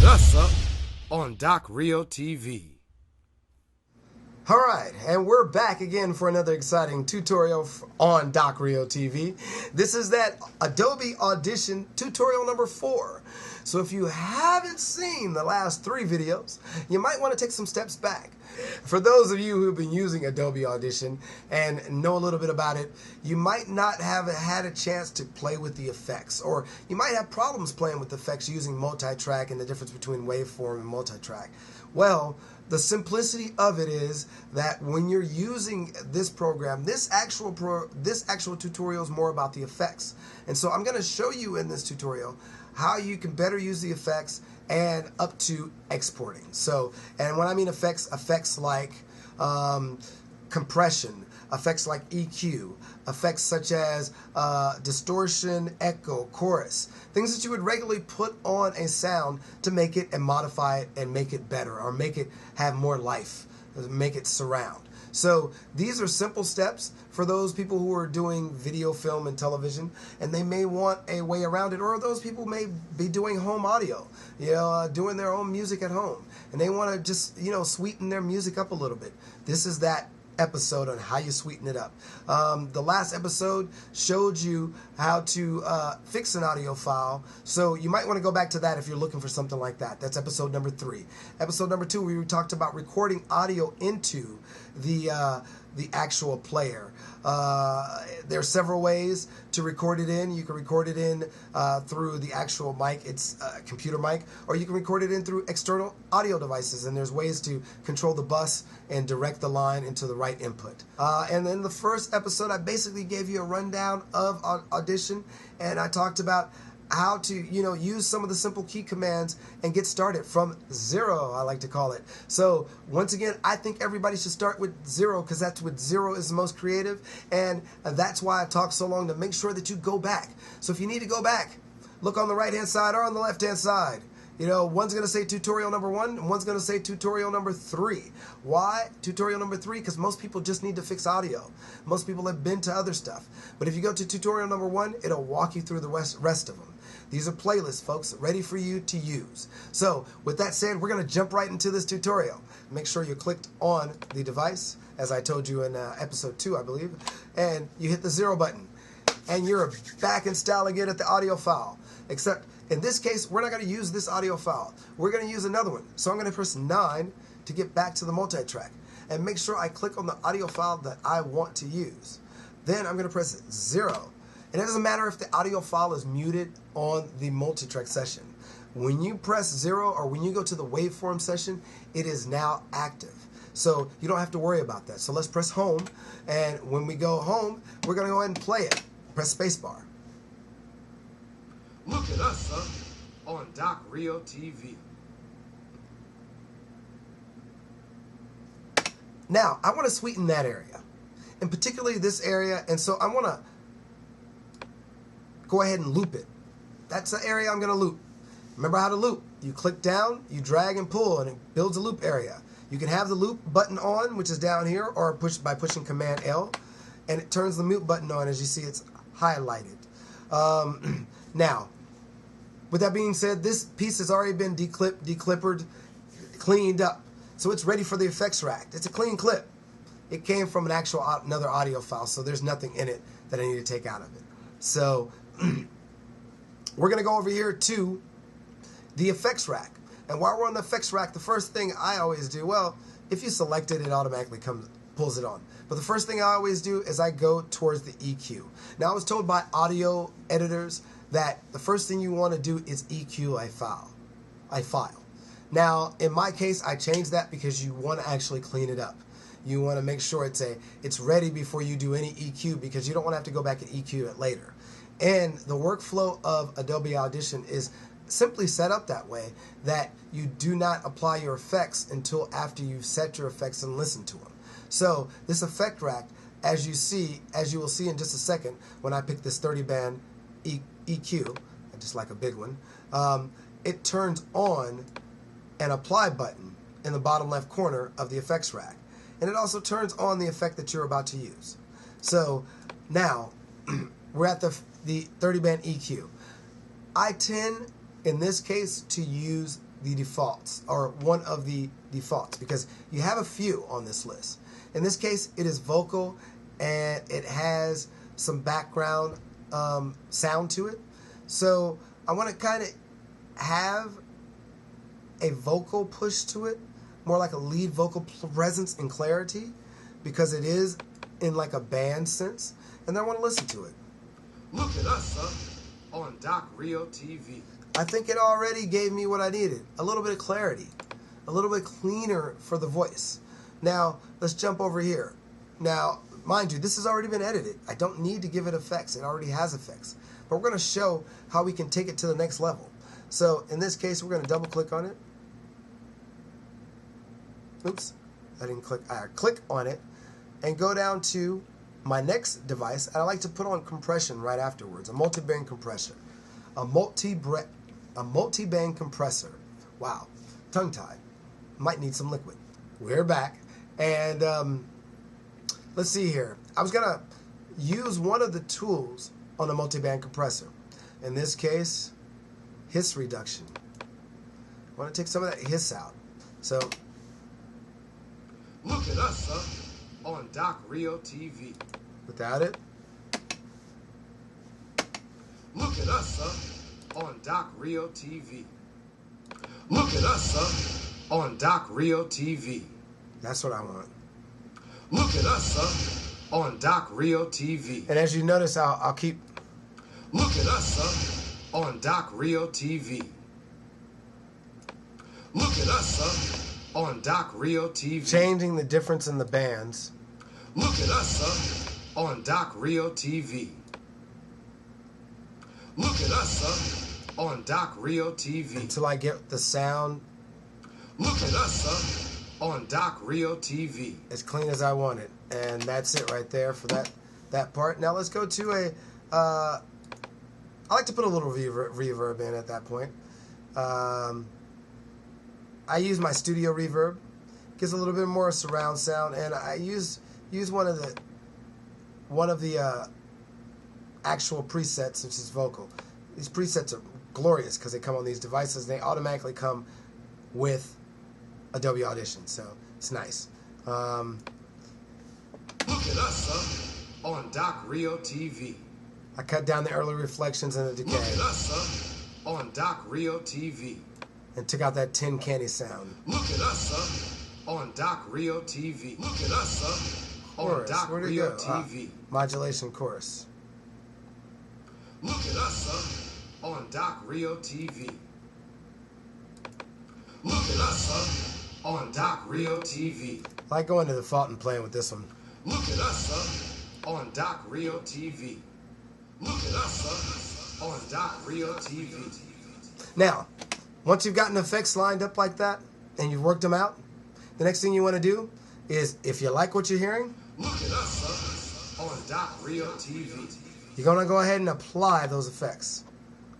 at us up on Doc Rio TV. Alright, and we're back again for another exciting tutorial on Doc Rio TV. This is that Adobe Audition tutorial number 4. So if you haven't seen the last 3 videos, you might want to take some steps back. For those of you who've been using Adobe Audition and know a little bit about it, you might not have had a chance to play with the effects, or you might have problems playing with effects using multitrack and the difference between waveform and multitrack. Well, the simplicity of it is that when you're using this program, this actual tutorial is more about the effects. And so I'm going to show you in this tutorial how you can better use the effects and up to exporting. So, and when I mean effects like compression, effects like EQ, effects such as distortion, echo, chorus, things that you would regularly put on a sound to make it and modify it and make it better, or make it have more life, make it surround. So these are simple steps for those people who are doing video, film, and television, and they may want a way around it, or those people may be doing home audio, doing their own music at home, and they want to just, sweeten their music up a little bit. This is that episode on how you sweeten it up. The last episode showed you how to fix an audio file, so you might want to go back to that if you're looking for something like that. That's episode number 3. Episode number 2, we talked about recording audio into the actual player. There are several ways to record it in. You can record it in through the actual mic, it's a computer mic, or you can record it in through external audio devices, and there's ways to control the bus and direct the line into the right input. And then the first episode, I basically gave you a rundown of Audition, and I talked about how to, use some of the simple key commands and get started from 0, I like to call it. So once again, I think everybody should start with 0, because that's what 0 is the most creative, and that's why I talk so long, to make sure that you go back. So if you need to go back, look on the right hand side or on the left hand side. One's going to say tutorial number 1, and one's going to say tutorial number 3. Why tutorial number 3? Because most people just need to fix audio. Most people have been to other stuff. But if you go to tutorial number 1, it'll walk you through the rest of them. These are playlists, folks, ready for you to use. So with that said, we're going to jump right into this tutorial. Make sure you clicked on the device, as I told you in episode 2, I believe, and you hit the 0 button. And you're back in style again at the audio file. Except in this case, we're not going to use this audio file. We're going to use another one. So I'm going to press 9 to get back to the multitrack. And make sure I click on the audio file that I want to use. Then I'm going to press 0. And it doesn't matter if the audio file is muted on the multitrack session. When you press 0, or when you go to the waveform session, it is now active. So you don't have to worry about that. So let's press home. And when we go home, we're going to go ahead and play it. Press spacebar. Look at us up on Doc Rio TV. Now, I want to sweeten that area, and particularly this area, and so I want to go ahead and loop it. That's the area I'm going to loop. Remember how to loop. You click down, you drag and pull, and it builds a loop area. You can have the loop button on, which is down here, or push by pushing Command L, and it turns the mute button on. As you see, it's highlighted. Now, with that being said, this piece has already been declippered, cleaned up. So it's ready for the effects rack. It's a clean clip. It came from another audio file, so there's nothing in it that I need to take out of it. So we're going to go over here to the effects rack. And while we're on the effects rack, the first thing I always do, well, if you select it, it automatically pulls it on. But the first thing I always do is I go towards the EQ. Now, I was told by audio editors that the first thing you want to do is EQ a file. Now, in my case, I changed that because you want to actually clean it up. You want to make sure it's ready before you do any EQ, because you don't want to have to go back and EQ it later. And the workflow of Adobe Audition is simply set up that way, that you do not apply your effects until after you've set your effects and listened to them. So this effect rack, as you will see in just a second, when I pick this 30-band EQ, just like a big one, it turns on an apply button in the bottom left corner of the effects rack. And it also turns on the effect that you're about to use. So now we're at the 30-band EQ. I tend, in this case, to use the defaults, or one of the defaults, because you have a few on this list. In this case, it is vocal, and it has some background sound to it. So I want to kind of have a vocal push to it, more like a lead vocal presence and clarity, because it is in like a band sense, and I want to listen to it. Look at us, sir, on Doc Real TV. I think it already gave me what I needed. A little bit of clarity. A little bit cleaner for the voice. Now, let's jump over here. Now, mind you, this has already been edited. I don't need to give it effects. It already has effects. But we're going to show how we can take it to the next level. So, in this case, we're going to double click on it. Oops. I didn't click. I click on it and go down to my next device. And I like to put on compression right afterwards. A multi-band compressor. A multi-band compressor. Wow. Tongue-tied. Might need some liquid. We're back. And let's see here. I was going to use one of the tools on a multi-band compressor. In this case, hiss reduction. I want to take some of that hiss out. So, look at us, sir, on Doc Real TV. Without it. Look at us, sir, on Doc Real TV. Look at us, sir, on Doc Real TV. That's what I want. Look at us, sir, on Doc Real TV. And as you notice, I'll keep. Look at us, sir, on Doc Real TV. Look at us, sir, on Doc Real TV. Changing the difference in the bands. Look at us, sir, on Doc Real TV. Look at us, sir, on Doc Real TV. Until I get the sound. Look at us, sir, on Doc Real TV. As clean as I want it. And that's it right there for that part. Now let's go to a, I like to put a little reverb in at that point. I use my studio reverb. Gives a little bit more surround sound, and I use one of the actual presets, which is vocal. These presets are glorious because they come on these devices. They automatically come with Adobe Audition, so it's nice. Look at us, sir, on Doc Real TV. I cut down the early reflections and the decay. Look at us, sir, on Doc Real TV. And took out that tin candy sound. Look at us, sir, on Doc Real TV. Look at us, sir, on Doc Real TV. Modulation chorus. Look at us, sir, on Doc Real TV. Look at us, sir, on Doc Real TV. I like going to the fault and playing with this one. Look at us, sir, on Doc Real TV. Look at us, sir, on Doc Real TV. Now, once you've gotten effects lined up like that, and you've worked them out, the next thing you want to do is, if you like what you're hearing, look at us, sir, on Doc Real TV. You're going to go ahead and apply those effects.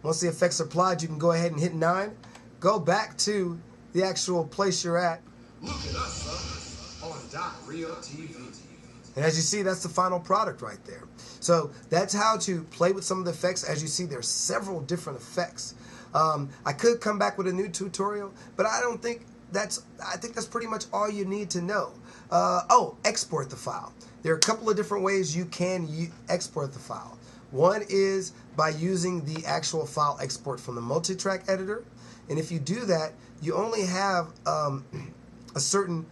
Once the effects are applied, you can go ahead and hit 9. Go back to the actual place you're at. Look at us, sir, on Doc Real TV. And as you see, that's the final product right there. So that's how to play with some of the effects. As you see, there's several different effects. I could come back with a new tutorial, but I think that's pretty much all you need to know. Export the file. There are a couple of different ways you can export the file. One is by using the actual file export from the multitrack editor. And if you do that, you only have a certain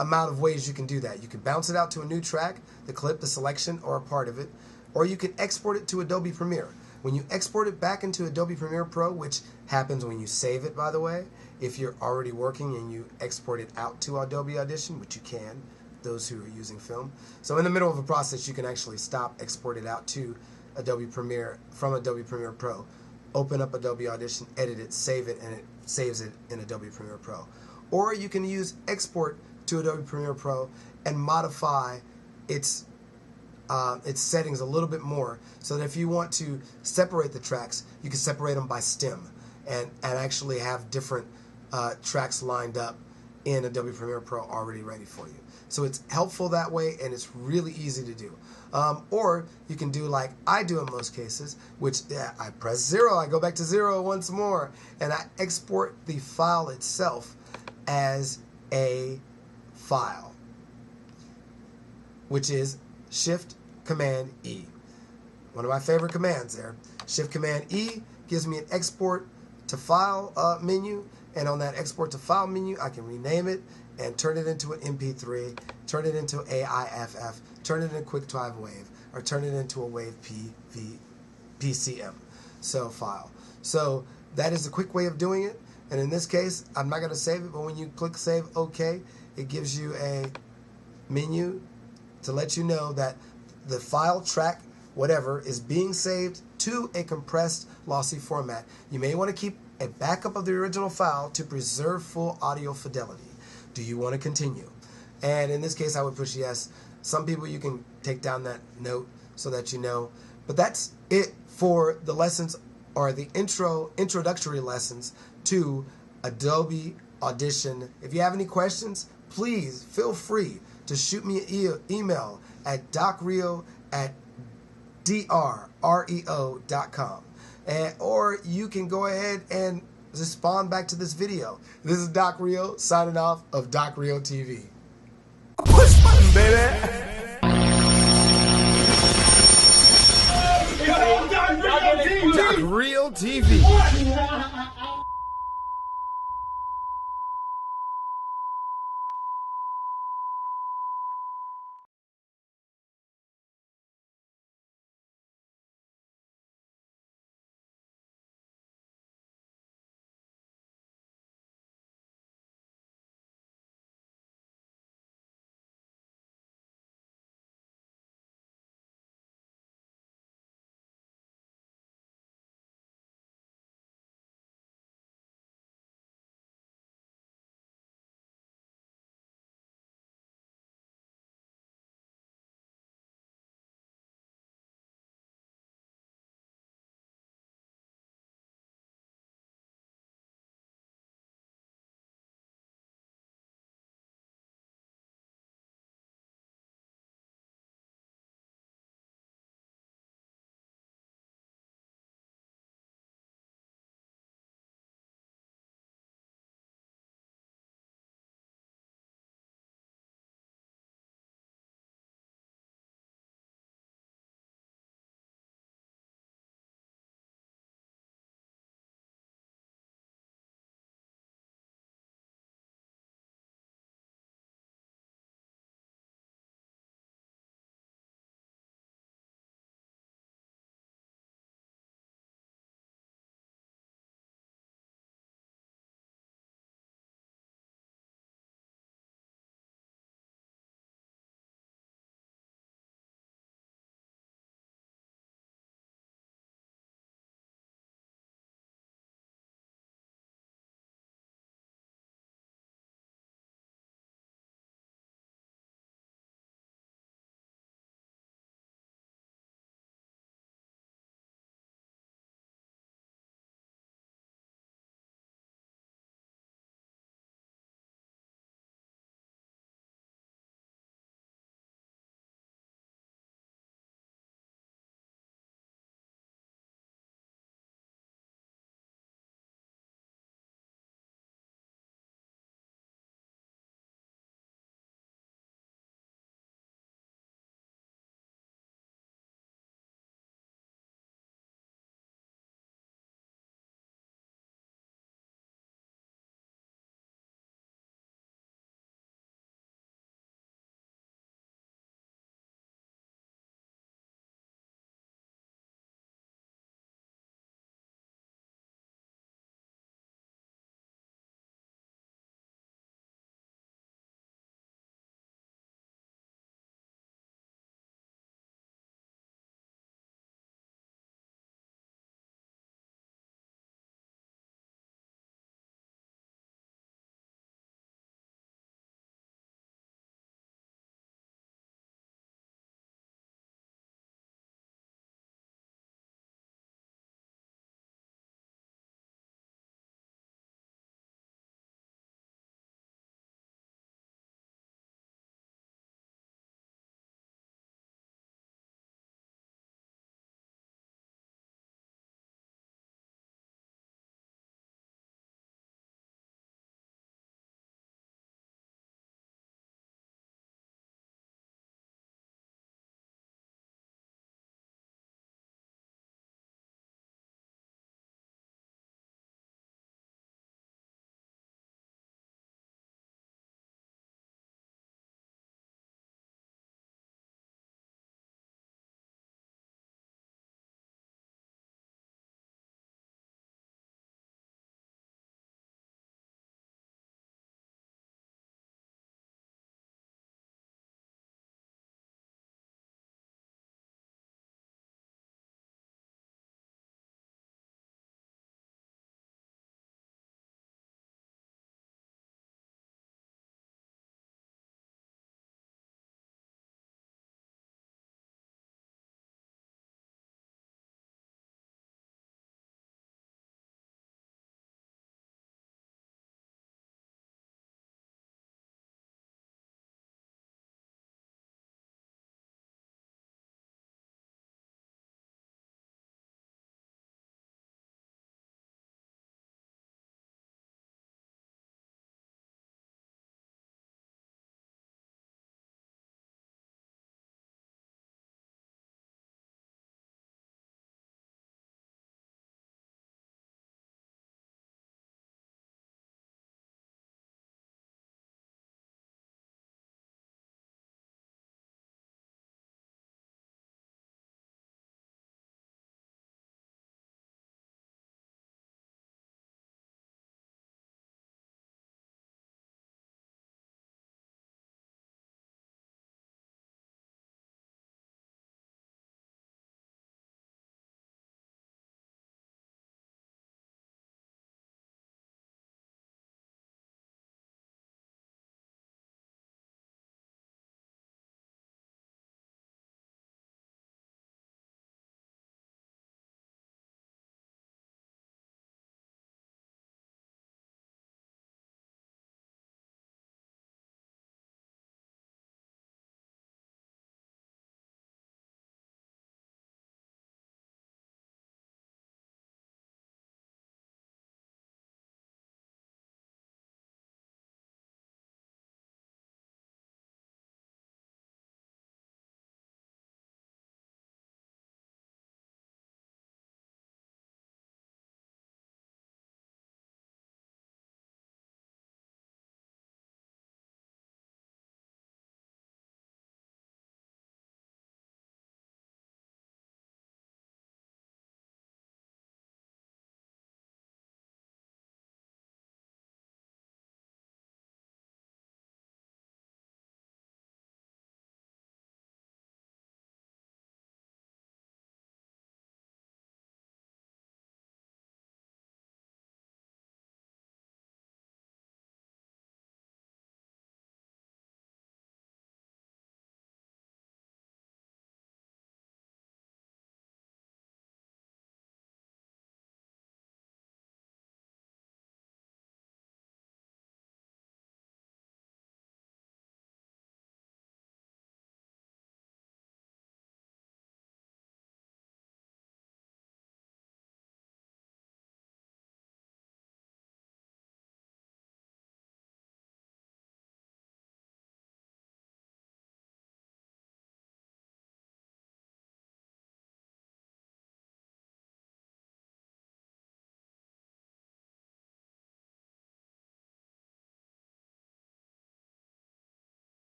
amount of ways you can do that. You can bounce it out to a new track, the clip, the selection, or a part of it, or you can export it to Adobe Premiere. When you export it back into Adobe Premiere Pro, which happens when you save it, by the way, if you're already working and you export it out to Adobe Audition, which you can, those who are using film. So in the middle of a process, you can actually stop, export it out to Adobe Premiere from Adobe Premiere Pro, open up Adobe Audition, edit it, save it, and it saves it in Adobe Premiere Pro. Or you can use export to Adobe Premiere Pro and modify its settings a little bit more, so that if you want to separate the tracks, you can separate them by stem and actually have different tracks lined up in Adobe Premiere Pro already ready for you. So it's helpful that way, and it's really easy to do. Or you can do like I do in most cases, which I press 0, I go back to 0 once more, and I export the file itself as a file, which is Shift-Command-E. One of my favorite commands there. Shift-Command-E gives me an export to file menu, and on that export to file menu, I can rename it and turn it into an MP3, turn it into AIFF, turn it into a QuickTime Wave, or turn it into a Wave PCM file. So that is a quick way of doing it. And in this case, I'm not going to save it, but when you click Save OK, it gives you a menu to let you know that the file, track, whatever, is being saved to a compressed, lossy format. You may want to keep a backup of the original file to preserve full audio fidelity. Do you want to continue? And in this case, I would push yes. Some people, you can take down that note so that you know. But that's it for the lessons, or the introductory lessons to Adobe Audition. If you have any questions, please feel free to shoot me an email at docreo@drreo.com. Or you can go ahead and respond back to this video. This is Doc Rio signing off of Doc Rio TV. Push button, baby. Doc Rio TV.